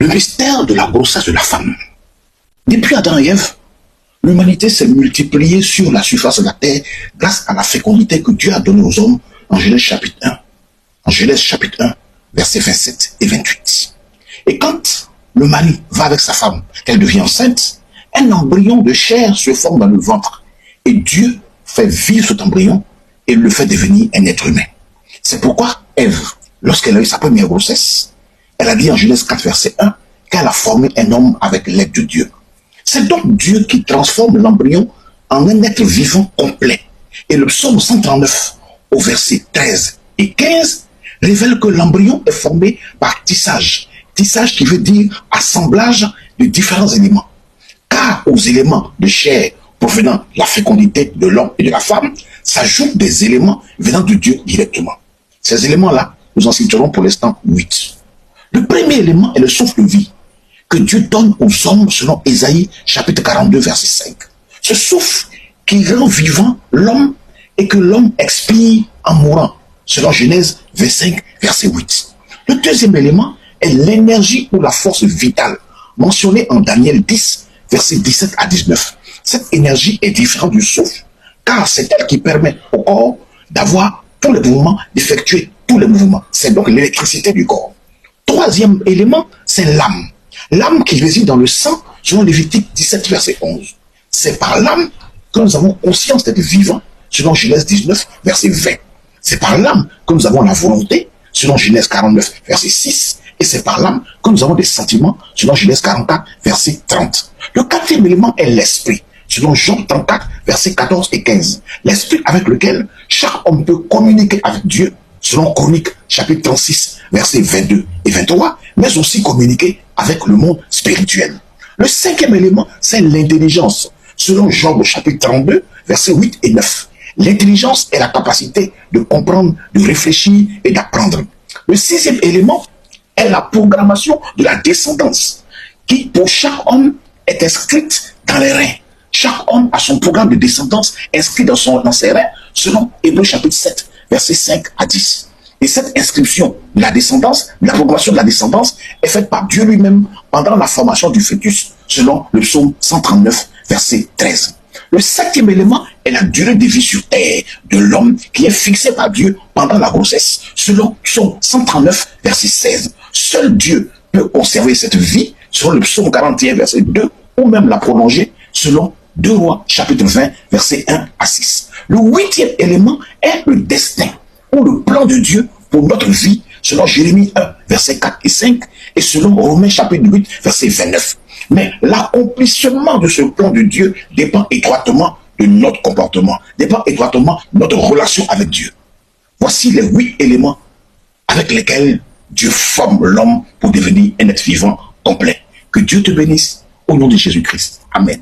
Le mystère de la grossesse de la femme. Depuis Adam et Ève, l'humanité s'est multipliée sur la surface de la terre grâce à la fécondité que Dieu a donnée aux hommes en Genèse chapitre 1. En Genèse chapitre 1, versets 27 et 28. Et quand le mari va avec sa femme, qu'elle devient enceinte, un embryon de chair se forme dans le ventre. Et Dieu fait vivre cet embryon et le fait devenir un être humain. C'est pourquoi Ève, lorsqu'elle a eu sa première grossesse, elle a dit en Genèse 4, verset 1, qu'elle a formé un homme avec l'aide de Dieu. C'est donc Dieu qui transforme l'embryon en un être vivant complet. Et le psaume 139, au verset 13 et 15, révèle que l'embryon est formé par tissage. Tissage qui veut dire assemblage de différents éléments. Car aux éléments de chair provenant de la fécondité de l'homme et de la femme, s'ajoutent des éléments venant de Dieu directement. Ces éléments-là, nous en citerons pour l'instant 8. Le premier élément est le souffle-vie que Dieu donne aux hommes selon Ésaïe chapitre 42 verset 5. Ce souffle qui rend vivant l'homme et que l'homme expire en mourant selon Genèse 25 verset 8. Le deuxième élément est l'énergie ou la force vitale mentionnée en Daniel 10 verset 17 à 19. Cette énergie est différente du souffle car c'est elle qui permet au corps d'avoir tous les mouvements, d'effectuer tous les mouvements. C'est donc l'électricité du corps. Troisième élément, c'est l'âme. L'âme qui réside dans le sang, selon Lévitique 17, verset 11. C'est par l'âme que nous avons conscience d'être vivants, selon Genèse 19, verset 20. C'est par l'âme que nous avons la volonté, selon Genèse 49, verset 6. Et c'est par l'âme que nous avons des sentiments, selon Genèse 44, verset 30. Le quatrième élément est l'esprit, selon Jean 34, versets 14 et 15. L'esprit avec lequel chaque homme peut communiquer avec Dieu, selon Chroniques, chapitre 36, versets 22 et 23, mais aussi communiquer avec le monde spirituel. Le cinquième élément, c'est l'intelligence, selon Job, chapitre 32, versets 8 et 9. L'intelligence est la capacité de comprendre, de réfléchir et d'apprendre. Le sixième élément est la programmation de la descendance, qui pour chaque homme est inscrite dans les reins. Chaque homme a son programme de descendance inscrit dans ses reins, selon Hébreux chapitre 7, versets 5 à 10. Et cette inscription de la descendance, la programmation de la descendance, est faite par Dieu lui-même pendant la formation du fœtus, selon le psaume 139, verset 13. Le septième élément est la durée de vie sur terre de l'homme qui est fixée par Dieu pendant la grossesse, selon psaume 139, verset 16. Seul Dieu peut conserver cette vie, selon le psaume 41, verset 2, ou même la prolonger, selon 2 Rois, chapitre 20, verset 1 à 6. Le huitième élément est le destin, ou le plan de Dieu pour notre vie, selon Jérémie 1, verset 4 et 5, et selon Romains chapitre 8, verset 29. Mais l'accomplissement de ce plan de Dieu dépend étroitement de notre comportement, dépend étroitement de notre relation avec Dieu. Voici les 8 éléments avec lesquels Dieu forme l'homme pour devenir un être vivant complet. Que Dieu te bénisse au nom de Jésus-Christ. Amen.